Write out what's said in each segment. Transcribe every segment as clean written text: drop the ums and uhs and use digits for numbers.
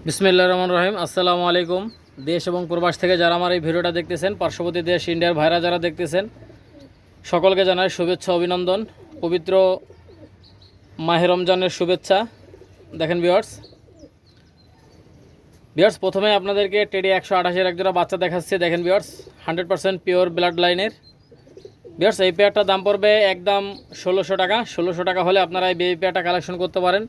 বিসমিল্লাহির রহমানির রহিম। আসসালামু আলাইকুম। দেশ এবং প্রবাস থেকে যারা আমার এই ভিডিওটা দেখতেছেন, পার্শ্ববর্তী দেশ ইন্ডিয়ার ভাইরা যারা দেখতেছেন, সকলকে জানাই শুভেচ্ছা, অভিনন্দন। পবিত্র মাহে রমজানের শুভেচ্ছা। দেখেন ভিউয়ার্স প্রথমে আপনাদেরকে টেডি 128-এর একজোড়া বাচ্চা দেখাচ্ছি। দেখেন ভিউয়ার্স, 100% পিওর ব্লাড লাইনের। ভিউয়ার্স এই পেয়ারটার দাম পড়বে একদম 1600 টাকা। 1600 টাকা হলে আপনারা এই বেবি পেয়ারটা কালেকশন করতে পারেন।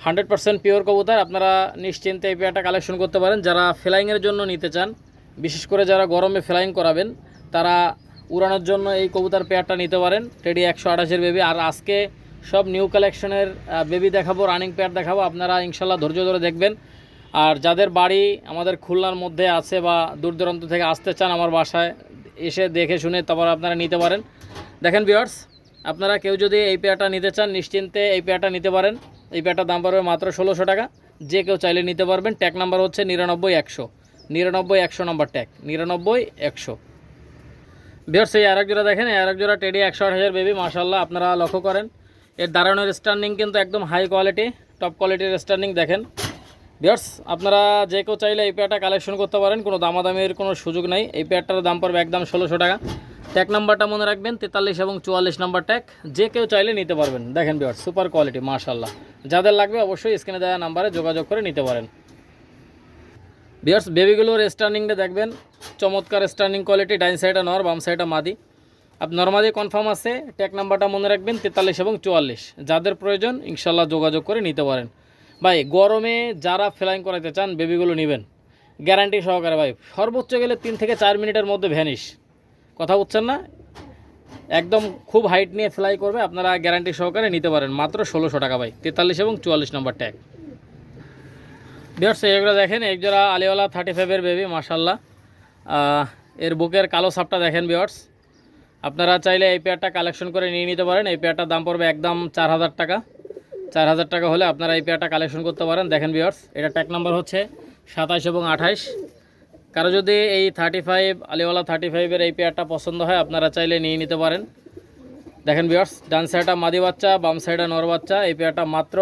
100% পিওর কবুতর, আপনারা নিশ্চিন্তে এই পেয়ারটা কালেকশন করতে পারেন। যারা ফ্লাইংয়ের জন্য নিতে চান, বিশেষ করে যারা গরমে ফ্লাইং করাবেন, তারা উড়ানোর জন্য এই কবুতর পেয়ারটা নিতে পারেন। Teddy 128-এর baby. আর আজকে সব নিউ কালেকশনের বেবি দেখাবো, রানিং পেয়ার দেখাবো। আপনারা ইনশাল্লাহ ধৈর্য ধরে দেখবেন। আর যাদের বাড়ি আমাদের খুলনার মধ্যে আছে বা দূর দূরান্ত থেকে আসতে চান, আমার বাসায় এসে দেখে শুনে তারপর আপনারা নিতে পারেন। দেখেন ভিউয়ার্স, আপনারা কেউ যদি এই পেয়ারটা নিতে চান, নিশ্চিন্তে এই পেয়ারটা নিতে পারেন। এই পেয়ারটার দাম পড়বে মাত্র 1600 টাকা। যে কেউ চাইলে নিতে পারবেন। ট্যাগ নাম্বার হচ্ছে 99100। 99100 নাম্বার ট্যাগ, 99100। ভিউয়ার্স এই আরেক জোড়া দেখেন, এই আরেক জোড়া টেডি 128-এর বেবি। মাশাআল্লাহ, আপনারা লক্ষ্য করেন এর দাঁড়ানোর স্ট্যান্ডিং কিন্তু একদম হাই কোয়ালিটি, টপ কোয়ালিটির স্ট্যান্ডিং। দেখেন ভিউয়ার্স, আপনারা যে কেউ চাইলে এই পেয়ারটা কালেকশন করতে পারেন। কোনো দামাদামির কোনো সুযোগ নাই। এই পেয়ারটার দাম পড়বে একদম 1600 টাকা। ট্যাগ নাম্বারটা মনে রাখবেন, 43 এবং 44 নাম্বার ট্যাগ। যে কেউ চাইলে নিতে পারবেন। দেখেন ভিউয়ার্স, সুপার কোয়ালিটি মাশাআল্লাহ। যাদের লাগবে অবশ্যই স্ক্রিনে দেওয়া নাম্বারে যোগাযোগ করে নিতে পারেন। ভিউয়ার্স বেবিগুলোর স্ট্যান্ডিংটা দেখবেন, চমৎকার স্ট্যান্ডিং কোয়ালিটি। ডাইন সাইডে নর, বাম সাইডে মাদি। আপনার মাদি কনফার্ম আছে। ট্যাগ নাম্বারটা মনে রাখবেন, 43 এবং 44। যাদের প্রয়োজন ইনশাল্লাহ যোগাযোগ করে নিতে পারেন। ভাই গরমে যারা ফ্লাইং করাতে চান, বেবিগুলো নেবেন গ্যারান্টি সহকারে। ভাই সর্বোচ্চ গেলে 3 থেকে 4 মিনিটের মধ্যে ভ্যানিশ। কথা বুঝছেন না? একদম খুব হাইট নিয়ে ফ্লাই করবে, আপনারা গ্যারান্টি সহকারে নিতে পারেন মাত্র 1600 টাকা। ভাই 43 এবং 44 নম্বর ট্যাগ। ভিউয়ার্স এগুলো দেখেন, এক জোড়া আলিওয়ালা 35-এর বেবি। মাশাআল্লাহ, এর বুকের কালো সাপটা দেখেন ভিউয়ার্স। আপনারা চাইলে এই পেয়ারটা কালেকশন করে নিয়ে নিতে পারেন। এই পেয়ারটার দাম পড়বে একদম 4000 টাকা। 4000 টাকা হলে আপনারা এই পেয়ারটা কালেকশন করতে পারেন। দেখেন ভিউয়ার্স, এটা ট্যাগ নাম্বার হচ্ছে 27 এবং 28। কারো যদি এই 35 আলিওয়ালা 35-এর এই পেয়ারটা পছন্দ হয়, আপনারা চাইলে নিয়ে নিতে পারেন। দেখেন ভিউয়ার্স, ডান সাইডটা মাদি বাচ্চা, বাম সাইডে নর বাচ্চা। এই পেয়ারটা মাত্র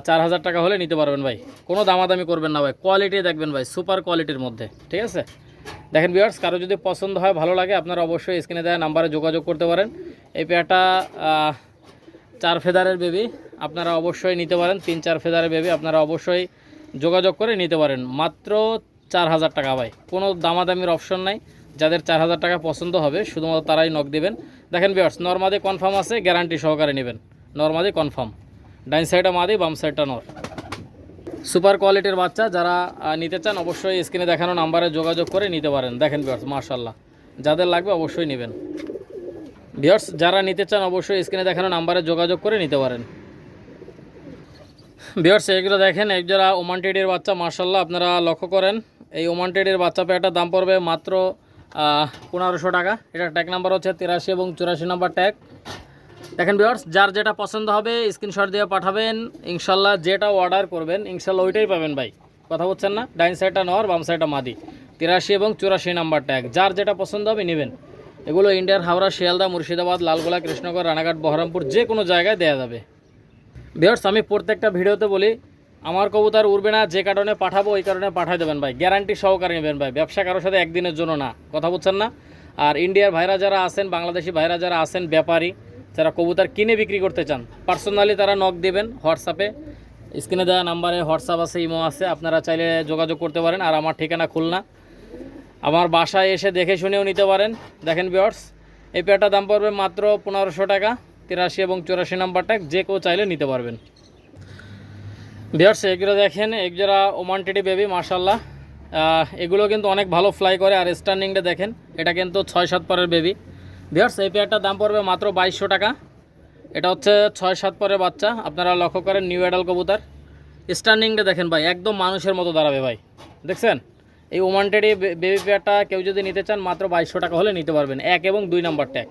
4000 টাকা হলে নিতে পারবেন। ভাই কোনো দামাদামি করবেন না ভাই, কোয়ালিটি দেখবেন ভাই, সুপার কোয়ালিটির মধ্যে। ঠিক আছে? দেখেন ভিউয়ার্স, কারো যদি পছন্দ হয়, ভালো লাগে, আপনারা অবশ্যই স্ক্রিনে দেওয়া নাম্বারে যোগাযোগ করতে পারেন। এই পেয়ারটা 4 ফেদারের বেবি, আপনারা অবশ্যই নিতে পারেন। 3-4 ফেদারের বেবি, আপনারা অবশ্যই যোগাযোগ করে নিতে পারেন। মাত্র 4000 টাকা। ভাই কোনো দামাদামির অপশন নাই। যাদের 4000 টাকা পছন্দ হবে শুধুমাত্র তারাই নক দেবেন। দেখেন ভিউয়ার্স, নরমাদি কনফার্ম আছে, গ্যারান্টি সহকারে নেবেন। নরমাদি কনফার্ম, ডাইন সাইডে মাদি, বাম সাইডটা নর। সুপার কোয়ালিটির বাচ্চা। যারা নিতে চান অবশ্যই স্ক্রিনে দেখানো নাম্বারে যোগাযোগ করে নিতে পারেন। দেখেন ভিউয়ার্স মাশাআল্লাহ, যাদের লাগবে অবশ্যই নেবেন। ভিউয়ার্স যারা নিতে চান অবশ্যই স্ক্রিনে দেখানো নাম্বারে যোগাযোগ করে নিতে পারেন। ভিউয়ার্স এগুলো দেখেন, এক জোড়া ওমান টেডির বাচ্চা। মাশাআল্লাহ, আপনারা লক্ষ্য করেন এই ওমান টেডির বাচ্চা পেয়ারটার দাম পড়বে মাত্র 1500 টাকা। এটা ট্যাগ নাম্বার হচ্ছে 83 এবং 84 নাম্বার ট্যাগ। দেখেন ভিউয়ার্স, যার যেটা পছন্দ হবে স্ক্রিনশট দিয়ে পাঠাবেন। ইনশাল্লাহ যেটা অর্ডার করবেন ইনশাল্লাহ ওইটাই পাবেন। ভাই কথা বলছেন না? ডাইন সাইডটা নর, বাম সাইডটা মাদি। 83 এবং 84 নাম্বার ট্যাগ। যার যেটা পছন্দ হবে নেবেন। এগুলো ইন্ডিয়ার হাওড়া, শিয়ালদা, মুর্শিদাবাদ, লালগোলা, কৃষ্ণগড়, রানাঘাট, বহরমপুর যে কোনো জায়গায় দেওয়া যাবে। ভিউয়ার্স আমি প্রত্যেকটা ভিডিওতে বলি, আমার কবুতর উড়বে না, যে কারণে পাঠাবো ওই কারণে পাঠিয়ে দেবেন ভাই। গ্যারান্টি সহকারে নেবেন ভাই, ব্যবসা কারোর সাথে একদিনের জন্য না। কথা বলছেন না? আর ইন্ডিয়ার ভাইরা যারা আছেন, বাংলাদেশি ভাইরা যারা আছেন, ব্যাপারী যারা কবুতর কিনে বিক্রি করতে চান, পার্সোনালি তারা নক দেবেন হোয়াটসঅ্যাপে। স্ক্রিনে দেওয়া নাম্বারে হোয়াটসঅ্যাপ আছে, ইমো আছে, আপনারা চাইলে যোগাযোগ করতে পারেন। আর আমার ঠিকানা খুলনা, আমার বাসায় এসে দেখে শুনেও নিতে পারেন। দেখেন ভিউয়ার্স, এই পেয়ারটার দাম পড়বে মাত্র 1500 টাকা। 83 এবং 84 নাম্বার ট্যাগ। যে কেউ চাইলে নিতে পারবেন। ভিউয়ার্স এগুলো দেখেন, এক জোড়া ওমান টেডি বেবি। মাশাআল্লাহ, এগুলো কিন্তু অনেক ভালো ফ্লাই করে। আর স্ট্যান্ডিংটা দেখেন, এটা কিন্তু 6-7 পরের বেবি। ভিউয়ার্স এই পেয়ারটার দাম পড়বে মাত্র 2200 টাকা। এটা হচ্ছে 6-7 পরের বাচ্চা। আপনারা লক্ষ্য করেন, নিউ অ্যাডাল কবুতর। স্ট্যান্ডিংটা দেখেন ভাই, একদম মানুষের মতো দাঁড়াবে ভাই। দেখছেন? এই ওমান টেডি বেবি পেয়ারটা কেউ যদি নিতে চান মাত্র 2200 টাকা হলে নিতে পারবেন। 1 এবং 2 নাম্বার ট্যাগ।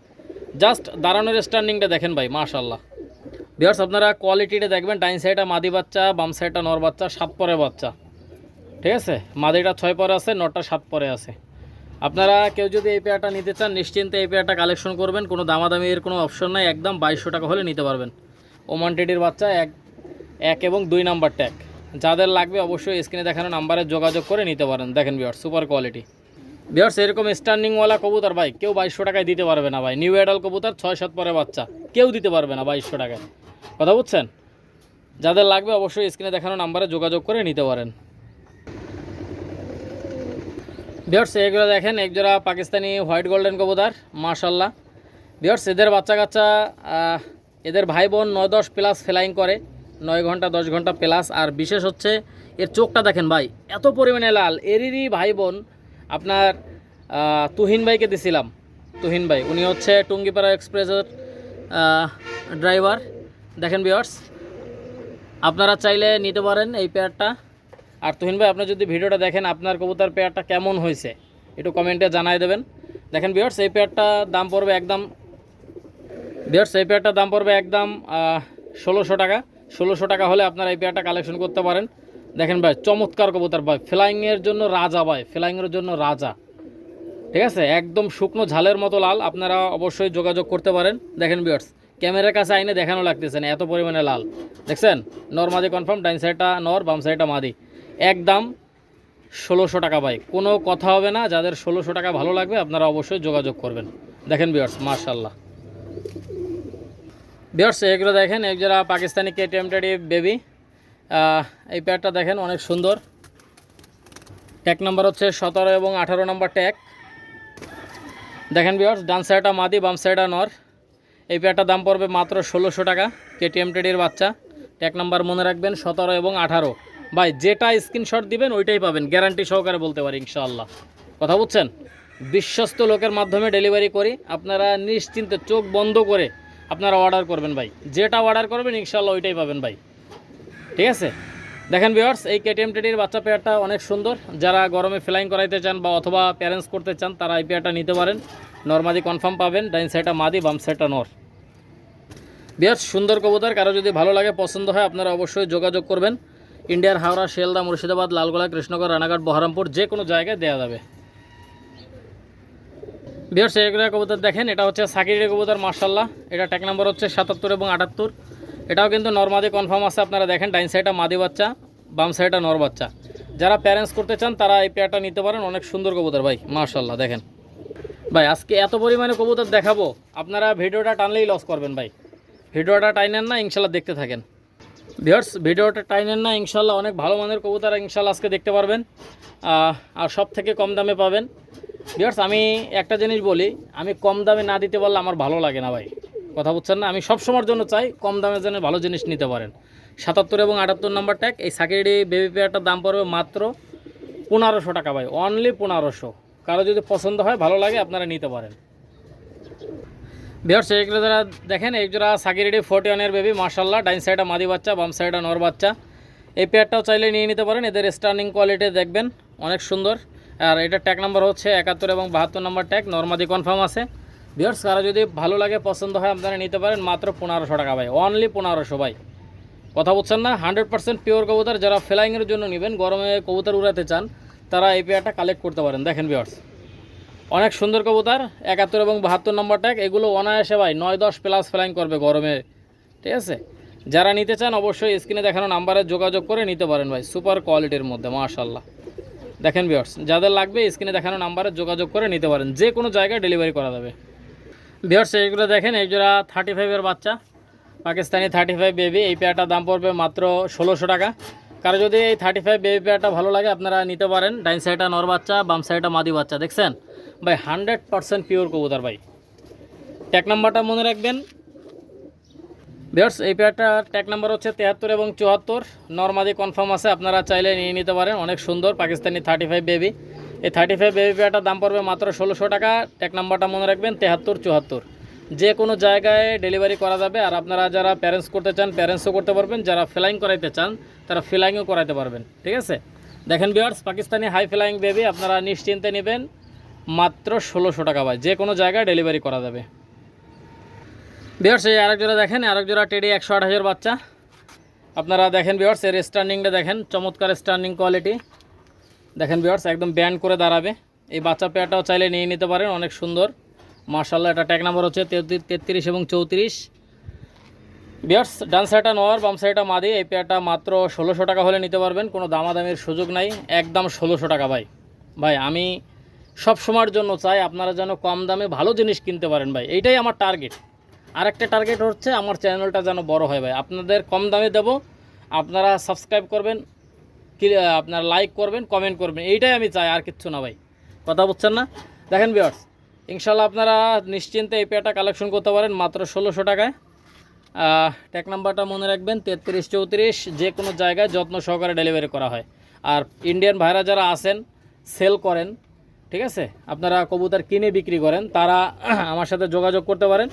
জাস্ট দাঁড়ানোর স্ট্যান্ডিংটা দেখেন ভাই, মাশাআল্লাহ। ভিউয়ার্স আপনারা কোয়ালিটিটা দেখবেন। ডাইন সাইডটা মাদি বাচ্চা, বাম সাইডটা নর বাচ্চা, 7 পরের বাচ্চা। ঠিক আছে? মাদিটা 6 পরে আছে, নরটা 7 পরে আছে। আপনারা কেউ যদি এই পেয়ারটা নিতে চান নিশ্চিন্তে এই পেয়ারটা কালেকশন করবেন। কোনো দামাদামির কোনো অপশন নাই, একদম 2200 টাকা হলে নিতে পারবেন। ওমান টেডির বাচ্চা, 1 এবং 2 নাম্বার ট্যাগ। যাদের লাগবে অবশ্যই স্ক্রিনে দেখানো নাম্বারে যোগাযোগ করে নিতে পারেন। দেখেন ভিউয়ার্স সুপার কোয়ালিটি। ভিউয়ার্স এরকম স্ট্যান্ডিংওয়ালা কবুতর ভাই কেউ 2200 টাকায় দিতে পারবে না ভাই। নিউ অ্যাডাল কবুতর 6-7 পরে বাচ্চা কেউ দিতে পারবে না 2200 টাকায়, কথা বুঝছেন? যাদের লাগবে অবশ্যই স্ক্রিনে দেখানো নাম্বারে যোগাযোগ করে নিতে পারেন। ভিউয়ার্স এগুলো দেখেন একজোড়া পাকিস্তানি হোয়াইট গোল্ডেন কবুতর মাশাআল্লাহ। ভিউয়ার্স এদের বাচ্চা কাচ্চা এদের ভাই বোন 9-10 প্লাস ফ্লাইং করে, 9 ঘন্টা 10 ঘন্টা প্লাস। আর বিশেষ হচ্ছে এর চোখটা দেখেন ভাই এত পরিমাণে লাল। এরই ভাই বোন আপনার তুহিন ভাইকে দিছিলাম। তুহিন ভাই উনি হচ্ছে টুঙ্গিপাড়া এক্সপ্রেসের ড্রাইভার। দেখেন ভিউয়ার্স আপনারা চাইলে নিতে পারেন এই পেয়ারটা। আর তুহিন ভাই আপনার যদি ভিডিওটা দেখেন আপনার কবুতর পেয়ারটা কেমন হয়েছে একটু কমেন্টে জানাই দেবেন। দেখেন ভিউয়ার্স এই পেয়ারটা দাম পড়বে একদম 1600 টাকা। 1600 টাকা হলে আপনারা এই পেয়ারটা কালেকশন করতে পারেন। দেখেন ভাই চমৎকার কবুতর ভাই, ফ্লাইংয়ের জন্য রাজা ভাই, ফ্লাইংয়ের জন্য রাজা, ঠিক আছে? একদম শুকনো ঝালের মতো লাল। আপনারা অবশ্যই যোগাযোগ করতে পারেন। দেখেন ভিউয়ার্স ক্যামেরার কাছে আইনে দেখানো লাগতেছে না এত পরিমাণে লাল। দেখছেন নর মাদি কনফার্ম, ডাইন সাইডটা নর বাম সাইডটা মাদি। একদম 1600 টাকা ভাই, কোনো কথা হবে না। যাদের 1600 টাকা ভালো লাগবে আপনারা অবশ্যই যোগাযোগ করবেন। দেখেন ভিউয়ার্স মাশাআল্লাহ। ভিউয়ার্স এগুলো দেখেন একজোড়া পাকিস্তানি কেটিএম টেডি বেবি। এই পেয়ারটা দেখেন অনেক সুন্দর। ট্যাগ নাম্বার হচ্ছে 17 এবং 18 নম্বর ট্যাগ। দেখেন ভিউয়ার্স ডান সাইডটা মাদি বাম সাইডটা নর। এই পেয়ারটার দাম পড়বে মাত্র 1600 টাকা। কেটিএম টেডির বাচ্চা। ট্যাগ নাম্বার মনে রাখবেন 17 এবং 18। ভাই যেটা স্ক্রিনশট দিবেন ওইটাই পাবেন, গ্যারান্টি সহকারে বলতে পারি ইনশাআল্লাহ, কথা বুঝছেন? বিশ্বস্ত লোকের মাধ্যমে ডেলিভারি করি। আপনারা নিশ্চিন্তে চোখ বন্ধ করে আপনারা অর্ডার করবেন ভাই, যেটা অর্ডার করবেন ইনশাআল্লাহ ওইটাই পাবেন ভাই, ঠিক আছে? দেখেন ভিউয়ার্স এই কেটিএম টেডির বাচ্চা পেয়ারটা অনেক সুন্দর। যারা গরমে ফ্লাইং করাইতে চান বা অথবা প্যারেন্টস করতে চান তারা এই পেয়ারটা নিতে পারেন। নরমাদি কনফার্ম পাবেন, ডাইন সাইডটা মাদি বাম সাইডটা নর। ভিউয়ার্স সুন্দর কবুতর, কারো যদি ভালো লাগে পছন্দ হয় আপনারা অবশ্যই যোগাযোগ করবেন। ইন্ডিয়ার হাওড়া, শিয়ালদা, মুর্শিদাবাদ, লালগোলা, কৃষ্ণগড়, রানাঘাট, বহরমপুর যে কোনো জায়গায় দেওয়া যাবে। ভিউয়ার্স এগুলো কবুতর দেখেন এটা হচ্ছে সাকিরের কবুতর মাশাআল্লাহ। এটা ট্যাগ নাম্বার হচ্ছে 77 এবং 78। এটাও কিন্তু নরমাদি কনফার্ম আছে। আপনারা দেখেন ডাইন সাইডটা মাদি বাচ্চা বাম সাইডটা নর বাচ্চা। যারা প্যারেন্টস করতে চান তারা এই পেয়ারটা নিতে পারেন। অনেক সুন্দর কবুতর ভাই মাশাআল্লাহ। দেখেন ভাই আজকে এত পরিমাণে কবুতর দেখাবো আপনারা ভিডিওটা টানলেই লস করবেন ভাই। ভিডিওটা টাইনেন না ইনশাল্লাহ দেখতে থাকেন। ভিউয়ার্স ভিডিওটা টাইনেন না ইনশাল্লাহ অনেক ভালো মানের কবুতর ইনশাল্লাহ আজকে দেখতে পারবেন আর সব থেকে কম দামে পাবেন। ভিউয়ার্স আমি একটা জিনিস বলি, আমি কম দামে না দিতে পারলে আমার ভালো লাগে না ভাই, কথা বুঝছেন না? আমি সব সময়ের জন্য চাই কম দামে যেন ভালো জিনিস নিতে পারেন। 77 এবং 78 নম্বর ট্যাগ। এই সাকিরি বেবি পেয়ারটার দাম পড়বে মাত্র 1500 টাকা ভাই, অনলি 1500। কারো যদি পছন্দ হয় ভালো লাগে আপনারা নিতে পারেন। ভিউয়ার্স এইগুলো যারা দেখেন একজোড়া সাকিরিডি 41 বেবি মাশাআল্লাহ। ডাইন সাইডটা মাদি বাচ্চা বাম সাইডটা নর বাচ্চা। এই পেয়ারটাও চাইলে নিয়ে নিতে পারেন। এদের স্টার্নিং কোয়ালিটি দেখবেন অনেক সুন্দর। আর এটা ট্যাগ নাম্বার হচ্ছে 71 এবং 72 নম্বর ট্যাগ, নরমাদি কনফার্ম আছে। ভিউয়ার্স কারো যদি ভালো লাগে পছন্দ হয় আপনারা নিতে পারেন মাত্র 1500 টাকা ভাই, অনলি 1500 ভাই, কথা বুঝছেন না? 100% পিওর কবুতর। যারা ফ্লাইংয়ের জন্য নেবেন, গরমে কবুতর উড়াতে চান তারা এই পেয়ারটা কালেক্ট করতে পারেন। দেখেন ভিউয়ার্স অনেক সুন্দর কবুতর 71 এবং 72 নম্বর ট্যাগ। এগুলো অনায়াসে ভাই 9-10 প্লাস ফ্লাইং করবে গরমে, ঠিক আছে? যারা নিতে চান অবশ্যই স্ক্রিনে দেখানো নাম্বারে যোগাযোগ করে নিতে পারেন ভাই, সুপার কোয়ালিটির মধ্যে মাশাআল্লাহ। দেখেন ভিউয়ার্স যাদের লাগবে স্ক্রিনে দেখানো নাম্বারে যোগাযোগ করে নিতে পারেন, যে কোনো জায়গায় ডেলিভারি করা যাবে। ভিউয়ার্স এইগুলো দেখেন একজোড়া 35 বাচ্চা পাকিস্তানি 35 বেবি। এই পেয়ারটার দাম পড়বে মাত্র 1600 টাকা। কারো যদি এই 35 বেবি পেয়ারটা ভালো লাগে আপনারা নিতে পারেন। ডাইন সাইডটা নর বাচ্চা বাম সাইডটা মাদি বাচ্চা। দেখছেন ভাই 100% পিওর কবুতর ভাই। ট্যাগ নাম্বারটা মনে রাখবেন ভিউয়ার্স। এই পেয়ারটা ট্যাগ নাম্বার হচ্ছে 73 এবং 74, নরমাদি কনফার্ম আছে। আপনারা চাইলে নিয়ে নিতে পারেন। অনেক সুন্দর পাকিস্তানি 35 বেবি। এই 35 বেবি পেয়ারটার দাম পড়বে মাত্র 1600 টাকা। ট্যাগ নাম্বারটা মনে রাখবেন 73 74। যে কোনো জায়গায় ডেলিভারি করা যাবে। আর আপনারা যারা প্যারেন্টস করতে চান প্যারেন্টসও করতে পারবেন, যারা ফ্লাইং করাইতে চান তারা ফ্লাইংও করাইতে পারবেন, ঠিক আছে? দেখেন viewers Pakistani high flying baby আপনারা নিশ্চিন্তে নেবেন মাত্র 1600 টাকা ভাই, যে কোনো জায়গায় ডেলিভারি করা যাবে। ভিউয়ার্স এই আরেক জোড়া দেখেন, আরেক জোড়া টেডি 128 বাচ্চা। আপনারা দেখেন ভিউয়ার্স এর স্ট্যান্ডিংটা দেখেন, চমৎকার স্ট্যান্ডিং কোয়ালিটি। দেখেন ভিউয়ার্স একদম ব্যান্ড করে দাঁড়াবে। এই বাচ্চা পেয়ারটাও চাইলে নিয়ে নিতে পারেন, অনেক সুন্দর মাশাআল্লাহ। এটা ট্যাগ নাম্বার হচ্ছে 33 এবং 34। বিয়ার্স ডান সাইডটা নর বাম সাইডটা মাদি, এই পেয়ারটা মাত্র 1600 টাকা হলে নিতে পারবেন, কোনো দামাদামির সুযোগ নাই, একদম 1600 টাকা ভাই। ভাই আমি সব সময়ের জন্য চাই আপনারা যেন কম দামে ভালো জিনিস কিনতে পারেন ভাই, এইটাই আমার টার্গেট। আরেকটা টার্গেট হচ্ছে আমার চ্যানেলটা যেন বড় হয় ভাই, আপনাদের কম দামে দেবো, আপনারা সাবস্ক্রাইব করবেন, আপনারা লাইক করবেন, কমেন্ট করবেন, এইটাই আমি চাই, আর কিচ্ছু না ভাই। কথা বুঝছেন না? দেখেন ভিউয়ার্স, ইনশাল্লাহ আপনারা নিশ্চিন্তে এই পেয়ারটা কালেকশন করতে পারেন মাত্র 1600 টাকায়। ট্যাগ নাম্বারটা মনে রাখবেন 3334, যে কোনো জায়গায় যত্ন সহকারে ডেলিভারি করা হয়। আর ইন্ডিয়ান ভাইরা যারা আছেন সেল করেন, ঠিক আছে, আপনারা কবুতর কিনে বিক্রি করেন, তারা আমার সাথে যোগাযোগ করতে পারেন,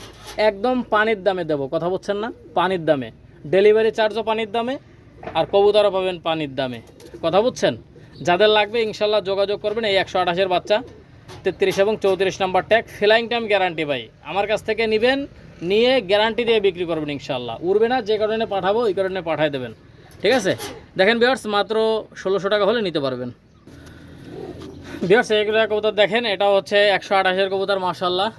একদম পানির দামে দেবো। কথা বুঝছেন না? পানির দামে, ডেলিভারি চার্জও পানির দামে, আর কবুতরও পাবেন পানির দামে। কথা বুঝছেন? যাদের লাগবে ইনশাল্লাহ যোগাযোগ করবেন। এই 128-এর বাচ্চা, 33 এবং 34 number tag, flying time guarantee ভাই, আমার কাছ থেকে নেবেন, নিয়ে গ্যারান্টি দিয়ে বিক্রি করবেন ইনশাল্লাহ, উড়বে না, যে কারণে পাঠাবো ওই কারণে পাঠিয়ে দেবেন, ঠিক আছে? দেখেন ভিউয়ার্স, মাত্র 1600 টাকা হলে নিতে পারবেন। ভিউয়ার্স এইগুলো কবুতর দেখেন, এটা হচ্ছে 128-এর কবুতর, মাশাল্লাহ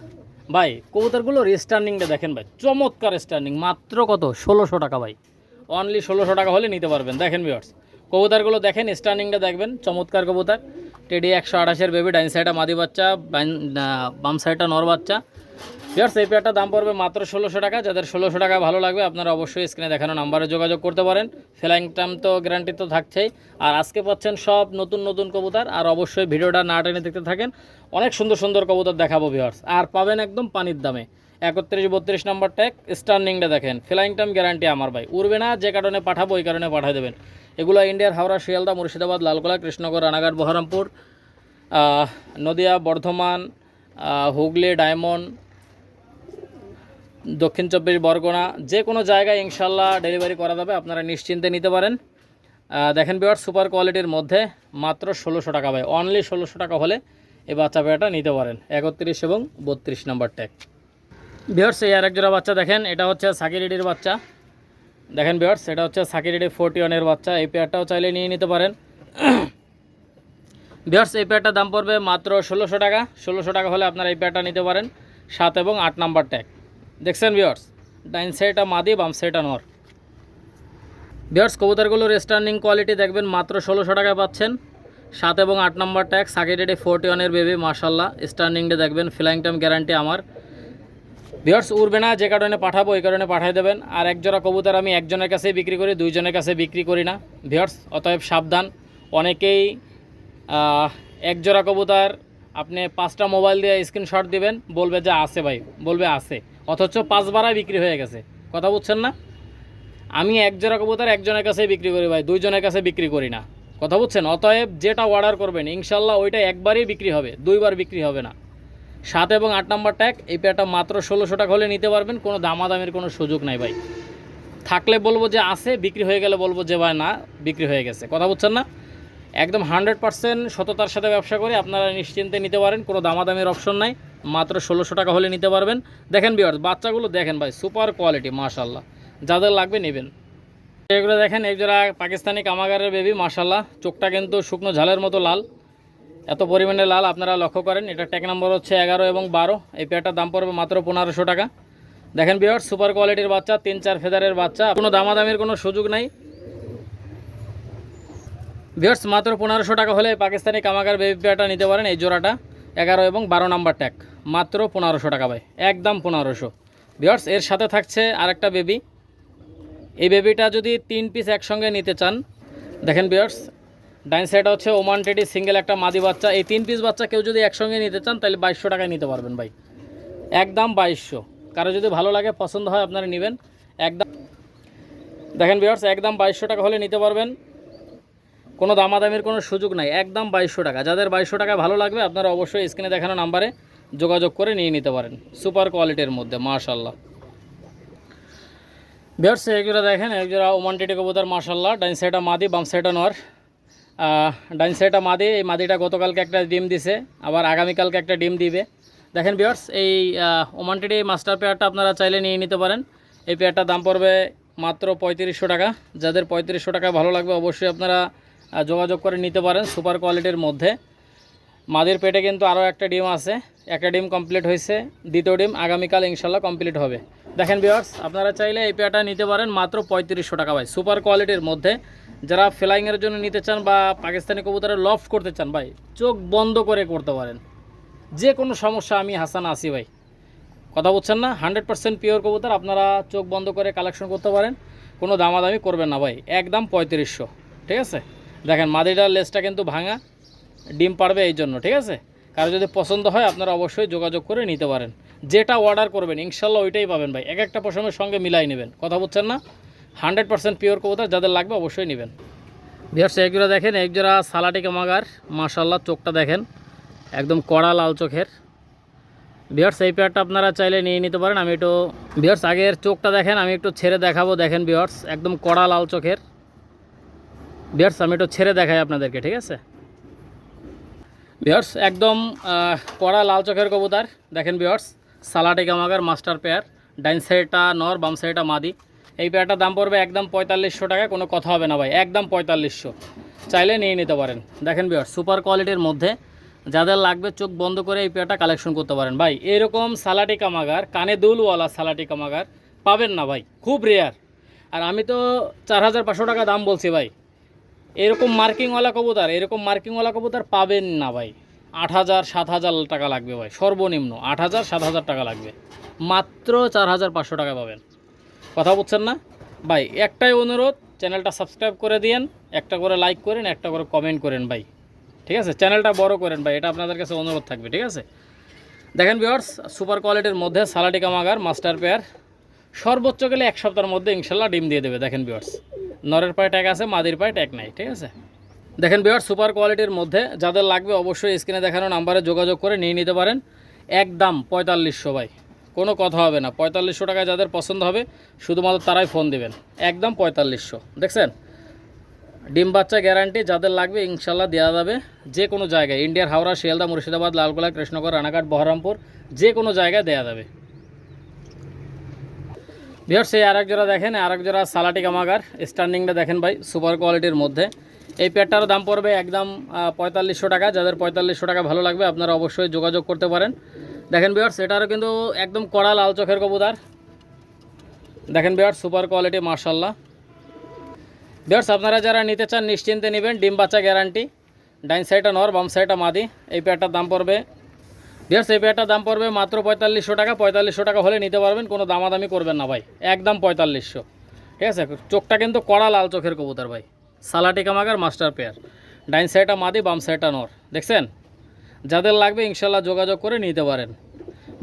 ভাই। কবুতরগুলো রিস্টার্নিংটা দেখেন ভাই, চমৎকার স্টার্নিং, মাত্র কত? 1600 টাকা ভাই, অনলি 1600 টাকা হলে নিতে পারবেন। দেখেন ভিউয়ার্স কবুতরগুলো দেখেন, স্টার্নিংটা দেখবেন, চমৎকার কবুতর। টেডি 128-এর বেবি, ডাইন সাইডটা মাদি বাচ্চা, বাম সাইডটা নর বাচ্চা। ভিউয়ার্স এই পেয়ারটার দাম পড়বে মাত্র 1600 টাকা। যাদের 1600 টাকা ভালো লাগবে আপনারা অবশ্যই স্ক্রিনে দেখানো নাম্বারে যোগাযোগ করতে পারেন। ফ্লাইং টাইম তো গ্যারান্টি তো থাকছেই, আর আজকে পাচ্ছেন সব নতুন নতুন কবুতর। আর অবশ্যই ভিডিওটা না টেনে দেখতে থাকেন, অনেক সুন্দর সুন্দর কবুতর দেখাবো ভিউয়ার্স, আর পাবেন একদম পানির দামে। 31-32 নাম্বার ট্যাগ, স্টার্নিংটা দেখেন, ফ্লাইং টাইম গ্যারান্টি আমার ভাই, উড়বে না, যে কারণে পাঠাবো ওই কারণে পাঠিয়ে দেবেন। এগুলো ইন্ডিয়ার হাওড়া, শিয়ালদা, মুর্শিদাবাদ, লালগোলা, কৃষ্ণনগর, রানাঘাট, বহরমপুর, নদিয়া, বর্ধমান, হুগলি, ডায়মন্ড, দক্ষিণ 24 বরগুনা, যে কোনো জায়গায় ইনশাল্লাহ ডেলিভারি করা যাবে, আপনারা নিশ্চিন্তে নিতে পারেন। দেখেন ভিউয়ার্স সুপার কোয়ালিটির মধ্যে মাত্র 1600 টাকা ভাই, অনলি 1600 টাকা হলে এই বাচ্চা পেয়ারটা নিতে পারেন। 31 এবং 32 নাম্বার ট্যাগ। ভিউয়ার্স এই আরেক জোড়া বাচ্চা দেখেন, এটা হচ্ছে সাকিরেডির বাচ্চা। দেখেন ভিউয়ার্স, এটা হচ্ছে সাকিরেডি 41-এর বাচ্চা, এই পেয়ারটাও চাইলে নিয়ে নিতে পারেন। ভিউয়ার্স এই পেয়ারটার দাম পড়বে মাত্র 1600 টাকা। 1600 টাকা হলে আপনারা এই পেয়ারটা নিতে পারেন, 7 এবং 8 নাম্বার ট্যাগ। দেখছেন ভিউয়ার্স, ডাইন সাইডটা মাদি, বাম সাইডটা নর। ভিউয়ার্স কবুতরগুলোর স্টার্নিং কোয়ালিটি দেখবেন, মাত্র 1600 টাকায় পাচ্ছেন, 7 এবং 8 নাম্বার ট্যাগ, সাকিরেডি 41-এর বেবি, মাশাল্লাহ। স্টার্নিংটা দেখবেন, ফ্লাইং টাইম গ্যারান্টি আমার। ভিউয়ার্স উড়বে না, যে কারণে পাঠাবো ওই কারণে পাঠিয়ে দেবেন। আর এক জোড়া কবুতর আমি একজনের কাছেই বিক্রি করি, দুইজনের কাছে বিক্রি করি না ভিউয়ার্স, অতএব সাবধান। অনেকেই এক জোড়া কবুতর আপনি 5টা মোবাইল দিয়ে স্ক্রিনশট দিবেন, বলবে যে আছে ভাই, বলবে আছে, অথচ 5 বারায় বিক্রি হয়ে গেছে। কথা বুঝছেন না? আমি এক জোড়া কবুতর একজনের কাছেই বিক্রি করি ভাই, দুইজনের কাছে বিক্রি করি না। কথা বুঝছেন? অতএব যেটা অর্ডার করবেন ইনশাল্লাহ ওইটা একবারই বিক্রি হবে, দুইবার বিক্রি হবে না। 7 এবং 8 নাম্বার ট্যাগ, এই পেয়ারটা মাত্র 1600 টাকা হলে নিতে পারবেন, কোনো দামাদামের কোনো সুযোগ নাই ভাই। থাকলে বলবো যে আছে, বিক্রি হয়ে গেলে বলবো যে ভাই না, বিক্রি হয়ে গেছে। কথা বুঝছেন না? একদম 100% সততার সাথে ব্যবসা করে আপনারা নিশ্চিন্তে নিতে পারেন, কোনো দামাদামের অপশন নাই, মাত্র 1600 টাকা হলে নিতে পারবেন। দেখেন ভিউয়ার্স বাচ্চাগুলো দেখেন ভাই, সুপার কোয়ালিটি, মাশাল্লাহ, যাদের লাগবে নেবেন। এগুলো দেখেন, এক জোড়া পাকিস্তানি কামাগারের বেবি, মাশাল্লাহ, চোখটা কিন্তু শুকনো ঝালের মতো লাল, এত পরিমাণে লাল আপনারা লক্ষ্য করেন। এটা ট্যাগ নাম্বার হচ্ছে 11 এবং 12। এই পেয়ারটার দাম পড়বে মাত্র 1500 টাকা। দেখেন ভিউয়ার্স সুপার কোয়ালিটির বাচ্চা, 3-4 ফেদারের বাচ্চা, কোনো দামাদামির কোনো সুযোগ নাই ভিউয়ার্স। মাত্র 1500 টাকা হলে পাকিস্তানি কামাগার বেবি পেয়ারটা নিতে পারেন। এই জোড়াটা 11 এবং 12 নাম্বার ট্যাগ, মাত্র 1500 টাকা ভাই, একদম 1500। ভিউয়ার্স এর সাথে থাকছে আরেকটা বেবি, এই বেবিটা যদি 3 পিস একসঙ্গে নিতে চান, দেখেন ভিউয়ার্স ডাইন সাইড হচ্ছে ওমান টেডি সিঙ্গেল একটা মাদি বাচ্চা, এই 3 পিস বাচ্চা কেউ যদি একসঙ্গে নিতে চান তাহলে 2200 টাকায় নিতে পারবেন ভাই, একদম 2200। কারো যদি ভালো লাগে পছন্দ হয় আপনারা নেবেন একদম। দেখেন ভিউয়ার্স একদম 2200 টাকা হলে নিতে পারবেন, কোনো দামাদামির কোনো সুযোগ নাই, একদম 2200 টাকা। যাদের 2200 টাকা ভালো লাগবে আপনারা অবশ্যই স্ক্রিনে দেখানো নাম্বারে যোগাযোগ করে নিয়ে নিতে পারেন, সুপার কোয়ালিটির মধ্যে, মাশাল্লাহ। ভিউয়ার্স একজোড়া দেখেন, একজোড়া ওমান টেডি কবুতর, মাশাল্লাহ, ডাইন সাইডটা মাদি, বাম সাইডটা নর। ডাইন সাইডটা মাদি, এই মাদিটা গতকালকে একটা ডিম দিছে, আবার আগামীকালকে একটা ডিম দিবে। দেখেন ভিউয়ার্স এই ওমান টেডি মাস্টার পেয়ারটা আপনারা চাইলে নিয়ে নিতে পারেন। এই পেয়ারটার দাম পড়বে মাত্র 3500 টাকা। যাদের 3500 টাকা ভালো লাগবে অবশ্যই আপনারা যোগাযোগ করে নিতে পারেন, সুপার কোয়ালিটির মধ্যে। মাদির পেটে কিন্তু আরও একটা ডিম আছে, একটা ডিম কমপ্লিট হয়েছে, দ্বিতীয় ডিম আগামীকাল ইনশাল্লাহ কমপ্লিট হবে। দেখেন ভিউয়ার্স, আপনারা চাইলে এই পেয়ারটা নিতে পারেন মাত্র 3500 টাকা ভাই। সুপার কোয়ালিটির মধ্যে যারা ফ্লাইংয়ের জন্য নিতে চান বা পাকিস্তানি কবুতরের লফট করতে চান ভাই, চোখ বন্ধ করে করতে পারেন। যে কোনো সমস্যা আমি হাসান আছি ভাই, কথা বলছেন না? 100% পিওর কবুতর, আপনারা চোখ বন্ধ করে কালেকশন করতে পারেন, কোনো দামাদামি করবেন না ভাই, একদম 3500। ঠিক আছে, দেখেন মাদিটার লেজটা কিন্তু ভাঙা, ডিম পারবে এই জন্য। ঠিক আছে, কারো যদি পছন্দ হয় আপনারা অবশ্যই যোগাযোগ করে নিতে পারেন। যেটা অর্ডার করবেন ইনশাল্লাহ ওইটাই পাবেন ভাই, এক একটা পশমের সঙ্গে মিলাই নেবেন, কথা বলছেন না? 100% পিওর কবুতর, যাদের লাগবে অবশ্যই নেবেন। ভিউয়ার্স এক জোড়া দেখেন, এক জোড়া সালাটিকা মাগার, মাশাল্লাহ চোখটা দেখেন একদম কড়া লাল চোখের। ভিউয়ার্স এই পেয়ারটা আপনারা চাইলে নিয়ে নিতে পারেন। আমি একটু ভিউয়ার্স আগের চোখটা দেখেন, আমি একটু ছেড়ে দেখাবো। দেখেন ভিউয়ার্স একদম কড়া লাল চোখের। ভিউয়ার্স আমি একটু ছেড়ে দেখাই আপনাদেরকে, ঠিক আছে? ভিউয়ার্স একদম কড়া লাল চোখের কবুতর, দেখেন ভিউয়ার্স সালাটিকা মাগার মাস্টার পেয়ার, ডাইন সাইডটা নর, বাম সাইডটা মাদি। এই পেয়ারটার দাম পড়বে একদম 4500 টাকা, কোনো কথা হবে না ভাই, একদম 4500, চাইলে নিয়ে নিতে পারেন। দেখেন ভিউয়ার্স সুপার কোয়ালিটির মধ্যে যাদের লাগবে চোখ বন্ধ করে এই পেয়ারটা কালেকশন করতে পারেন ভাই। এরকম সালাটিকা মাগার, কানে দুলওয়ালা সালাটিকা মাগার পাবেন না ভাই, খুব রেয়ার। আর আমি তো 4500 টাকা দাম বলছি ভাই। এরকম মার্কিংওয়ালা কবুতর, এরকম মার্কিংওয়ালা কবুতর পাবেন না ভাই। 8000 7000 টাকা লাগবে ভাই, সর্বনিম্ন 8000 7000 টাকা লাগবে, মাত্র 4500 টাকা পাবেন, কথা বলছেন না ভাই? একটাই অনুরোধ, চ্যানেলটা সাবস্ক্রাইব করে দিয়েন, একটা করে লাইক করেন, একটা করে কমেন্ট করেন ভাই, ঠিক আছে? চ্যানেলটা বড় করেন ভাই, এটা আপনাদের কাছে অনুরোধ থাকবে, ঠিক আছে? দেখেন ভিউয়ার্স সুপার কোয়ালিটির মধ্যে সালাটিকা মাগার মাস্টার পেয়ার, সর্বোচ্চ গেলে এক সপ্তাহের মধ্যে ইনশাল্লাহ ডিম দিয়ে দেবে। দেখেন ভিউয়ার্স নরের পায়ে ট্যাগ আছে, মাদির পায়ে ট্যাগ নাই, ঠিক আছে? দেখেন ভিউয়ার্স সুপার কোয়ালিটির মধ্যে যাদের লাগবে অবশ্যই স্ক্রিনে দেখানো নাম্বারে যোগাযোগ করে নিয়ে নিতে পারেন, একদম 4500 ভাই, কোনো কথা হবে না। 4500 টাকায় যাদের পছন্দ হবে শুধুমাত্র তারাই ফোন দেবেন, একদম 4500। দেখছেন ডিম বাচ্চা গ্যারান্টি, যাদের লাগবে ইনশাল্লাহ দেওয়া যাবে যে কোনো জায়গায়, ইন্ডিয়ার হাওড়া, শিয়ালদা, মুর্শিদাবাদ, লালগোলা, কৃষ্ণনগর, রানাঘাট, বহরমপুর, যে কোনো জায়গায় দেওয়া যাবে। ভিউয়ার্স এই আরেক জোড়া দেখেন, আরেক জোড়া সালাটিকা মাগার, স্ট্যান্ডিংটা দেখেন ভাই সুপার কোয়ালিটির মধ্যে। এই পেয়ারটারও দাম পড়বে একদম 4500 টাকা। যাদের 4500 টাকা ভালো লাগবে আপনারা অবশ্যই যোগাযোগ করতে পারেন। দেখেন ভিউয়ার্স এটারও কিন্তু একদম কড়া লাল চোখের কবুতর, দেখেন ভিউয়ার্স সুপার কোয়ালিটি মাশাল্লাহ। ভিউয়ার্স আপনারা যারা নিতে চান নিশ্চিন্তে নেবেন, ডিম বাচ্চা গ্যারান্টি, ডাইন সাইডটা নর, বাম সাইডটা মাদি। এই পেয়ারটার দাম পড়বে ভিউয়ার্স, এই পেয়ারটার দাম পড়বে মাত্র 4500 টাকা। 4500 টাকা হলে নিতে পারবেন, কোনো দামাদামি করবেন না ভাই, একদম 4500, ঠিক আছে? চোখটা কিন্তু কড়া লাল চোখের কবুতর ভাই, সালাটিকা মাগার মাস্টার পেয়ার, ডাইন সাইডটা মাদি, বাম সাইডটা নর। দেখছেন যাদের লাগবে ইনশাল্লাহ যোগাযোগ করে নিতে পারেন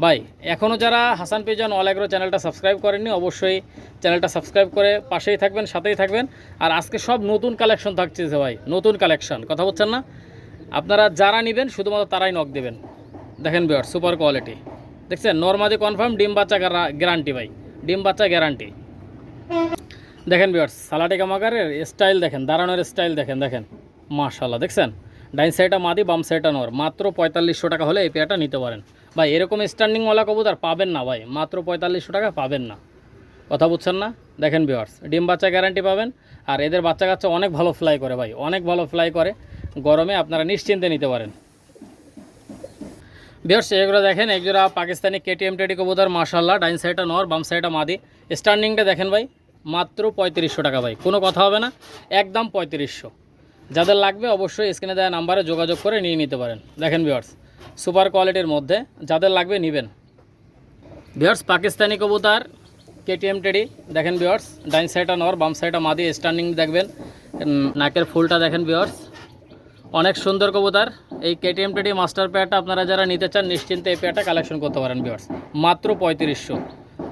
ভাই। এখনও যারা হাসান পিজন অল এগ্রো চ্যানেলটা সাবস্ক্রাইব করেননি অবশ্যই চ্যানেলটা সাবস্ক্রাইব করে পাশেই থাকবেন, সাথেই থাকবেন। আর আজকে সব নতুন কালেকশন থাকছে ভাই, নতুন কালেকশন, কথা বলছেন না? আপনারা যারা নেবেন শুধুমাত্র তারাই নক দেবেন। দেখেন ভিউয়ার্স সুপার কোয়ালিটি, দেখছেন নরমাদি কনফার্ম, ডিম বাচ্চা গ্যারান্টি ভাই, ডিম বাচ্চা গ্যারান্টি। দেখেন ভিউয়ার্স সালাটিকা মাগারের স্টাইল দেখেন, দাঁড়ানোর স্টাইল দেখেন, দেখেন মাশাল্লাহ। দেখছেন ডাইন সাইডটা মাদি, বাম সাইডটা নর, মাত্র 4500 টাকা হলে এই পেয়ারটা নিতে পারেন ভাই। এরকম স্ট্যান্ডিংওয়ালা কবুতর পাবেন না ভাই, মাত্র 4500 টাকা পাবেন না, কথা বুঝছেন না? দেখেন ভিউয়ার্স ডিম বাচ্চা গ্যারান্টি পাবেন। আর এদের বাচ্চা কাচ্চা অনেক ভালো ফ্লাই করে ভাই, অনেক ভালো ফ্লাই করে, গরমে আপনারা নিশ্চিন্তে নিতে পারেন। ভিউয়ার্স এগুলো দেখেন, একজোড়া পাকিস্তানি কেটিএম টেডি কবুতর মাশাল্লাহ, ডাইন সাইডটা নর, বাম সাইডটা মাদি। স্ট্যান্ডিংটা দেখেন ভাই, মাত্র 3500 টাকা ভাই, কোনো কথা হবে না, একদম 3500। যাদের লাগবে অবশ্যই স্ক্রিনে দেওয়া নাম্বারে যোগাযোগ করে নিয়ে নিতে পারেন। দেখেন ভিউয়ার্স সুপার কোয়ালিটির মধ্যে যাদের লাগবে নেবেন। ভিউয়ার্স পাকিস্তানি কবুতর কেটিএম টেডি, দেখেন ভিউয়ার্স ডাইন সাইডটা নর, বাম সাইডটা মাদি। স্ট্যান্ডিং দেখবেন, নাকের ফুলটা দেখেন ভিউয়ার্স, অনেক সুন্দর কবুতর। এই কেটিএম টেডি মাস্টার পেয়ারটা আপনারা যারা নিতে চান নিশ্চিন্তে এই পেয়ারটা কালেকশন করতে পারেন ভিউয়ার্স, মাত্র 3500,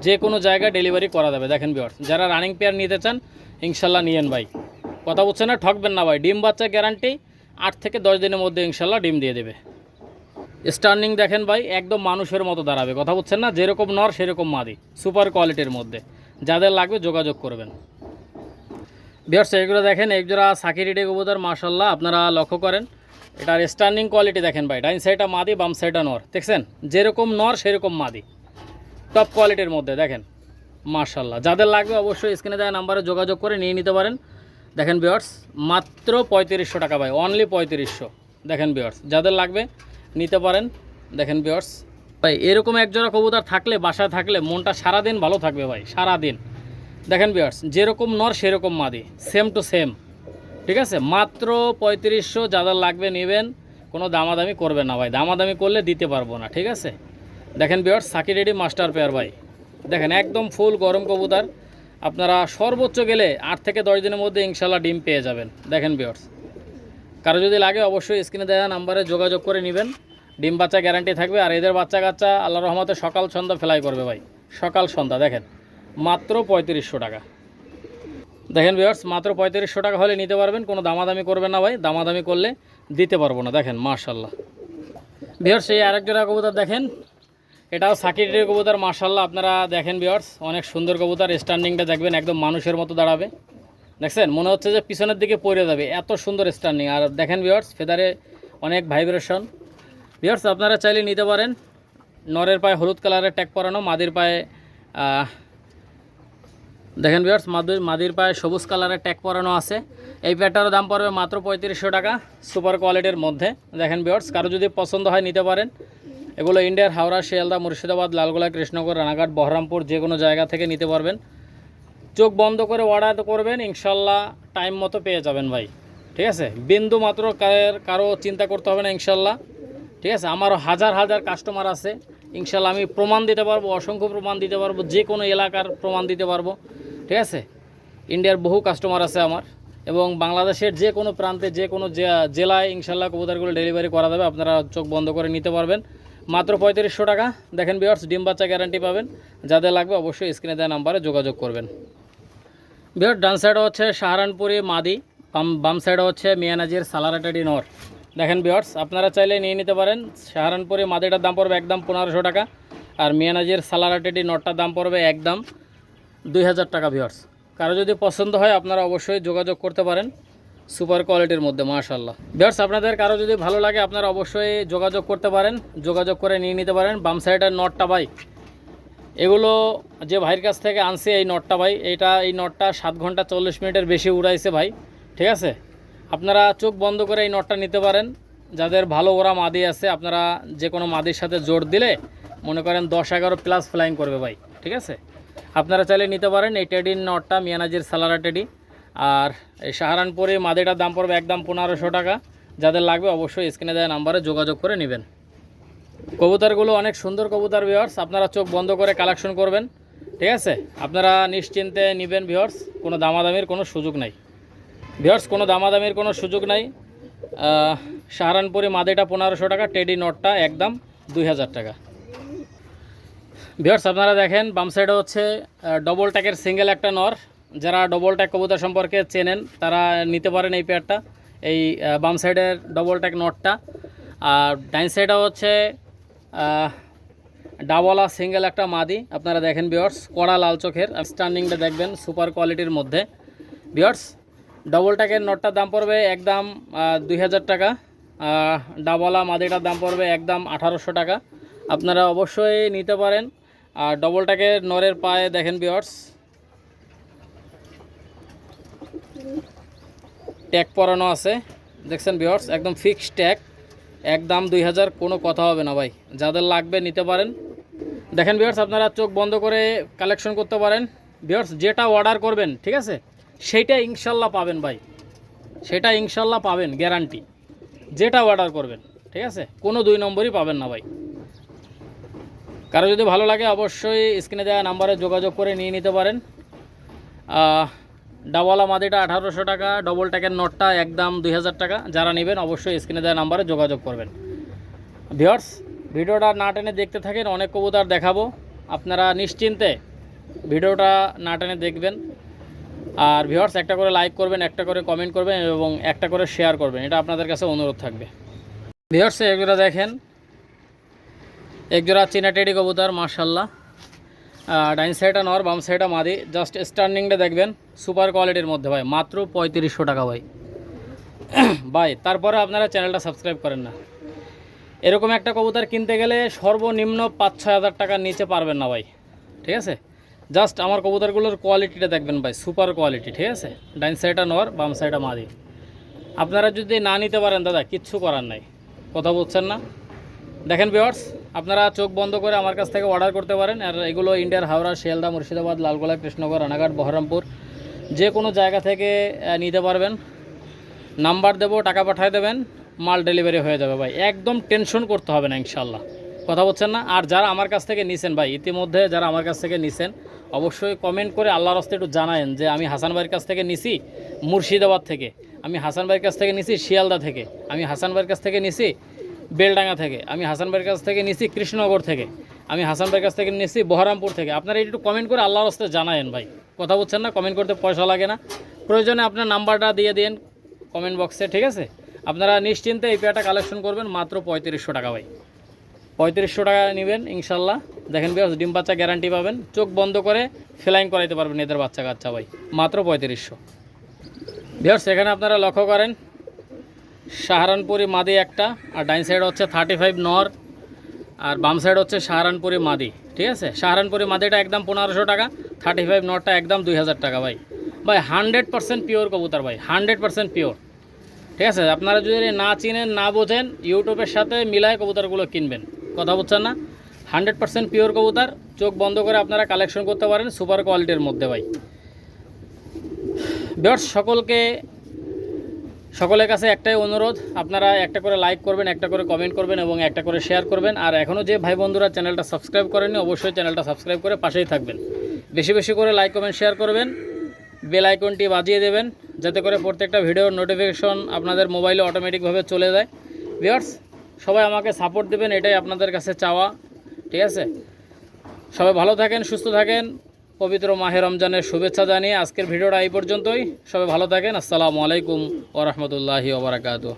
যে কোনো জায়গায় ডেলিভারি করা যাবে। দেখেন ভিউয়ার্স যারা রানিং পেয়ার নিতে চান ইনশাল্লাহ নিয়েন ভাই, কথা বলছেন না? ঠকবেন না ভাই, ডিম বাচ্চা গ্যারান্টি, 8 থেকে 10 দিনের মধ্যে ইনশাল্লাহ ডিম দিয়ে দেবে। স্ট্যান্ডিং দেখেন ভাই একদম মানুষের মতো দাঁড়াবে, কথা বলছেন না? যেরকম নর সেরকম মাদি, সুপার কোয়ালিটির মধ্যে। যাদের লাগবে যোগাযোগ করবেন। ভিউয়ার্স এগুলো দেখেন, একজোড়া সাকিরিডি কবুতর মাশাল্লাহ, আপনারা লক্ষ্য করেন এটার স্ট্যান্ডিং কোয়ালিটি দেখেন ভাই, ডাইন সাইডটা মাদি, বাম সাইডটা নর। দেখছেন যেরকম নর সেরকম মাদি, টপ কোয়ালিটির মধ্যে। দেখেন মাশাল্লাহ, যাদের লাগবে অবশ্যই স্ক্রিনে দেওয়া নাম্বারে যোগাযোগ করে নিয়ে নিতে পারেন। দেখেন ভিউয়ার্স মাত্র 3500 টাকা ভাই, অনলি 3500। দেখেন ভিউয়ার্স যাদের লাগবে নিতে পারেন। দেখেন ভিউয়ার্স ভাই এরকম একজোড়া কবুতর থাকলে, বাসায় থাকলে মনটা সারাদিন ভালো থাকবে ভাই, সারাদিন। দেখেন ভিউয়ার্স, যেরকম নর সেরকম মাদি, সেম টু সেম, ঠিক আছে। মাত্র 3500, যাদের লাগবে নেবেন, কোনো দামাদামি করবেন না ভাই, দামাদামি করলে দিতে পারবো না, ঠিক আছে। দেখেন ভিউয়ার্স, সাকি রেডি মাস্টার পেয়ার ভাই, দেখেন একদম ফুল গরম কবুতর। আপনারা সর্বোচ্চ গেলে 8 থেকে 10 দিনের মধ্যে ইনশাল্লাহ ডিম পেয়ে যাবেন। দেখেন ভিউয়ার্স, কারো যদি লাগে অবশ্যই স্ক্রিনে দেওয়া নাম্বারে যোগাযোগ করে নেবেন, ডিম বাচ্চা গ্যারান্টি থাকবে। আর এদের বাচ্চা কাচ্চা আল্লাহর রহমতে সকাল সন্ধ্যা ফ্লাই করবে ভাই, সকাল সন্ধ্যা। দেখেন মাত্র 3500 টাকা। দেখেন ভিউয়ার্স, মাত্র 3500 টাকা হলে নিতে পারবেন, কোনো দামাদামি করবেন না ভাই, দামাদামি করলে দিতে পারবো না। দেখেন মাশাল্লাহ ভিউয়ার্স, এই আরেক জোড়া কবুতর দেখেন, এটাও সাকিরের কবুতর মাশাল্লাহ। আপনারা দেখেন ভিউয়ার্স, অনেক সুন্দর কবুতর, স্ট্যান্ডিংটা দেখবেন একদম মানুষের মতো দাঁড়াবে। দেখছেন, মনে হচ্ছে যে পিছনের দিকে পড়ে যাবে, এত সুন্দর স্ট্যান্ডিং। আর দেখেন ভিউয়ার্স, ফেদারে অনেক ভাইব্রেশন। ভিউয়ার্স আপনারা চাইলে নিতে পারেন। নরের পায়ে হলুদ কালারের ট্যাগ পরানো, মাদির পায়ে দেখেন ভিউয়ার্স, মাদির পায়ে সবুজ কালারের ট্যাগ পরানো আছে। এই প্যাডটারও দাম পড়বে মাত্র 3500 টাকা, সুপার কোয়ালিটির মধ্যে। দেখেন ভিউয়ার্স, কারো যদি পছন্দ হয় নিতে পারেন। এগুলো ইন্ডিয়ার হাওড়া, শিয়ালদা, মুর্শিদাবাদ, লালগোলা, কৃষ্ণনগর, রানাঘাট, বহরমপুর, যে কোনো জায়গা থেকে নিতে পারবেন। চোখ বন্ধ করে অর্ডার করবেন, ইনশাল্লাহ টাইম মতো পেয়ে যাবেন ভাই, ঠিক আছে। বিন্দু মাত্র কারো চিন্তা করতে হবে না ইনশাল্লাহ, ঠিক আছে। আমারও হাজার হাজার কাস্টমার আছে, ইনশাল্লাহ আমি প্রমাণ দিতে পারবো, অসংখ্য প্রমাণ দিতে পারবো, যে কোনো এলাকার প্রমাণ দিতে পারবো, ঠিক আছে। ইন্ডিয়ার বহু কাস্টমার আছে আমার, এবং বাংলাদেশের যে কোনো প্রান্তে, যে কোনো জেলায় ইনশাল্লাহ কবুতরগুলো ডেলিভারি করা যাবে। আপনারা চোখ বন্ধ করে নিতে পারবেন, মাত্র 3500 টাকা। দেখেন ভিউয়ার্স, ডিম বাচ্চা গ্যারান্টি পাবেন। যাদের লাগবে অবশ্যই স্ক্রিনে দেওয়া নাম্বারে যোগাযোগ করবেন। ভিউয়ার্স, ডান সাইডে হচ্ছে সাহারানপুরি মাদি, বাম সাইডে হচ্ছে মিয়ানাজির সালারাটাডি নর। দেখেন ভিউয়ার্স, আপনারা চাইলে নিয়ে নিতে পারেন। সাহারানপুরি মাদিটার দাম পড়বে একদম 1500 টাকা, আর মিয়ানাজির সালারাটাডি নরটার দাম পড়বে একদম 2000 টাকা। ভিউয়ার্স, কারো যদি পছন্দ হয় আপনারা অবশ্যই যোগাযোগ করতে পারেন, সুপার কোয়ালিটির মধ্যে মাশাআল্লাহ। ভিউয়ার্স, আপনাদের কারো যদি ভালো লাগে আপনারা অবশ্যই যোগাযোগ করতে পারেন, যোগাযোগ করে নিয়ে নিতে পারেন। বাম সাইডের নটটা ভাই, এগুলো যে ভাইয়ের কাছ থেকে আনছে এই নটটা ভাই, এই নটটা 7 ঘন্টা 40 মিনিটের বেশি উড়াইছে ভাই, ঠিক আছে। আপনারা চোখ বন্ধ করে এই নটটা নিতে পারেন। যাদের ভালো ওরা মাদি আছে, আপনারা যে কোনো মাদির সাথে জোর দিলে মনে করেন 10-11 প্লাস ফ্লাইং করবে ভাই, ঠিক আছে। আপনারা চাইলে নিতে পারেন এই টেডির নটটা, মিয়ানাজির সালারা টেডি। আর এই সাহারানপুরি মাদিটার দাম পড়বে একদম 1500 টাকা। যাদের লাগবে অবশ্যই স্ক্রিনে দেওয়া নাম্বারে যোগাযোগ করে নেবেন। কবুতরগুলো অনেক সুন্দর কবুতর ভিউয়ার্স, আপনারা চোখ বন্ধ করে কালেকশন করবেন, ঠিক আছে। আপনারা নিশ্চিন্তে নেবেন ভিউয়ার্স, কোনো দামাদামির কোনো সুযোগ নাই ভিউয়ার্স, কোনো দামাদামির কোনো সুযোগ নাই। সাহারানপুরি মাদিটা 1500 টাকা, টেডি নটটা একদম 2000 টাকা। ভিউয়ার্স আপনারা দেখেন, বাম সাইডে হচ্ছে ডবল ট্যাকের সিঙ্গেল একটা নর। যারা ডবল ট্যাক কবুতর সম্পর্কে চেনেন তারা নিতে পারেন এই পেয়ারটা, এই বাম সাইডের ডবল ট্যাক নটটা। আর ডাইন সাইডে হচ্ছে ডাবলা সিঙ্গেল একটা মাদি। আপনারা দেখেন ভিউয়ার্স, কড়া লাল চোখের, স্ট্যান্ডিংটা দেখবেন সুপার কোয়ালিটির মধ্যে। ভিউয়ার্স, ডবল ট্যাকের নটটার দাম পড়বে একদম 2000 টাকা, ডাবলা মাদিটার দাম পড়বে একদম 1800 টাকা। আপনারা অবশ্যই নিতে পারেন। আর ডবল ট্যাকের নরের পায়ে দেখেন ভিউয়ার্স, ট্যাগ পরানো আছে, দেখছেন ভিউয়ার্স, একদম ফিক্সড ট্যাগ, একদম 2000, কোনো কথা হবে না ভাই। যাদের লাগবে নিতে পারেন। দেখেন ভিউয়ার্স, আপনারা চোখ বন্ধ করে কালেকশন করতে পারেন। ভিউয়ার্স, যেটা অর্ডার করবেন, ঠিক আছে, সেইটা ইনশাল্লাহ পাবেন ভাই, সেটা ইনশাল্লাহ পাবেন গ্যারান্টি। যেটা অর্ডার করবেন, ঠিক আছে, কোনো 2 নম্বরই পাবেন না ভাই। কারো যদি ভালো লাগে অবশ্যই স্ক্রিনে দেওয়া নাম্বারে যোগাযোগ করে নিয়ে নিতে পারেন। ডাবলা মাদিটা 1800 টাকা, ডবল ট্যাকের নটটা একদম 2000 টাকা। যারা নেবেন অবশ্যই স্ক্রিনে দেওয়া নাম্বারে যোগাযোগ করবেন। ভিউয়ার্স, ভিডিওটা না টেনে দেখতে থাকেন, অনেক কবুতর দেখাবো, আপনারা নিশ্চিন্তে ভিডিওটা না টেনে দেখবেন। আর ভিউয়ার্স, একটা করে লাইক করবেন, একটা করে কমেন্ট করবেন এবং একটা করে শেয়ার করবেন, এটা আপনাদের কাছে অনুরোধ থাকবে। ভিউয়ার্স, এগুলো দেখেন, একজোড়া চীনা টেডি কবুতর মাশাল্লাহ। ডাইন সাইডটা নর, বাম সাইডটা মাদি। জাস্ট স্ট্যান্ডিংটা দেখবেন, সুপার কোয়ালিটির মধ্যে ভাই, মাত্র 3500 টাকা ভাই। ভাই তারপরে আপনারা চ্যানেলটা সাবস্ক্রাইব করেন না। এরকম একটা কবুতর কিনতে গেলে সর্বনিম্ন 5-6 হাজার টাকার নিচে পারবেন না ভাই, ঠিক আছে। জাস্ট আমার কবুতরগুলোর কোয়ালিটিটা দেখবেন ভাই, সুপার কোয়ালিটি, ঠিক আছে। ডাইন সাইডটা নর, বাম সাইডটা মাদি। আপনারা যদি না নিতে পারেন দাদা, কিচ্ছু করার নাই, কথা বলছেন না। দেখেন ভিউয়ার্স, আপনারা চোখ বন্ধ করে আমার কাছ থেকে অর্ডার করতে পারেন। আর এগুলো ইন্ডিয়ার হাওড়া, শিয়ালদা, মুর্শিদাবাদ, লালগোলা, কৃষ্ণনগর, রানাঘাট, বহরমপুর যে কোনো জায়গা থেকে নিতে পারবেন। নাম্বার দেবো, টাকা পাঠিয়ে দেবেন, মাল ডেলিভারি হয়ে যাবে ভাই। একদম টেনশন করতে হবে না ইনশাল্লাহ। কথা বলছেন না? আর যারা আমার কাছ থেকে নিছেন ভাই, ইতিমধ্যে যারা আমার কাছ থেকে নিছেন অবশ্যই কমেন্ট করে আল্লাহর রাস্তায় একটু জানায়েন যে আমি হাসান ভাইয়ের কাছ থেকে নিছি মুর্শিদাবাদ থেকে, আমি হাসান ভাইয়ের কাছ থেকে নিছি শিয়ালদা থেকে, আমি হাসান ভাইয়ের কাছ থেকে নিছি বেলডাঙ্গা থেকে, আমি হাসান ভাইয়ের কাছ থেকে নিছি কৃষ্ণনগর থেকে, আমি হাসান ভাইয়ের কাছ থেকে নিছি বহরমপুর থেকে। আপনারা একটু কমেন্ট করে আল্লাহর রাস্তায় জানায়েন ভাই। কথা বলছেন না? কমেন্ট করতে পয়সা লাগে না, প্রয়োজনে আপনার নাম্বারটা দিয়ে দিন কমেন্ট বক্সে, ঠিক আছে? আপনারা নিশ্চিন্তে এই পেয়ারটা কালেকশন করবেন মাত্র 3500 টাকা ভাই। 3500 টাকা নেবেন ইনশাল্লাহ। দেখেন বিয়ার্স, ডিম বাচ্চা গ্যারান্টি পাবেন, চোখ বন্ধ করে ফ্লাইং করাইতে পারবেন এদের বাচ্চা কাচ্চা ভাই, মাত্র 3500। বিয়ার্স এখানে আপনারা লক্ষ্য করেন সাহারানপুরি মাদি একটা, আর ডাইন সাইড হচ্ছে 35 নর, আর বাম সাইড হচ্ছে সাহারানপুরি মাদি, ঠিক আছে? সাহারানপুরি মাদিটা একদম 1500 টাকা, 35 নরটা একদম 2000 টাকা ভাই। ভাই 100% পিওর কবুতর ভাই, 100% পিওর, ঠিক আছে? আপনারা যদি না চিনেন না বোঝেন ইউটিউবের সাথে মিলায় কবুতরগুলো কিনবেন। কথা বলছেন না? 100% পিওর কবুতর, চোখ বন্ধ করে আপনারা কালেকশন করতে পারেন সুপার কোয়ালিটির মধ্যে ভাই। ভিউয়ার্স সকলের কাছে একটাই অনুরোধ, আপনারা একটা করে লাইক করবেন, একটা করে কমেন্ট করবেন এবং একটা করে শেয়ার করবেন। আর এখনও যে ভাই বন্ধুরা চ্যানেলটা সাবস্ক্রাইব করেননি অবশ্যই চ্যানেলটা সাবস্ক্রাইব করে পাশেই থাকবেন। বেশি বেশি করে লাইক কমেন্ট শেয়ার করবেন, বেল আইকনটি বাজিয়ে দেবেন যাতে করে প্রত্যেকটা ভিডিওর নোটিফিকেশন আপনাদের মোবাইলে অটোমেটিকভাবে চলে যায়। ভিউয়ার্স সবাই আমাকে সাপোর্ট দেবেন, এটাই আপনাদের কাছে চাওয়া, ঠিক আছে? সবাই ভালো থাকেন, সুস্থ থাকেন, পবিত্র মাহে রমজানের শুভেচ্ছা জানিয়ে আজকের ভিডিওটা এই পর্যন্তই। সবাই ভালো থাকেন। আসসালামু আলাইকুম ওয়া রাহমাতুল্লাহি ওয়া বারাকাতুহু।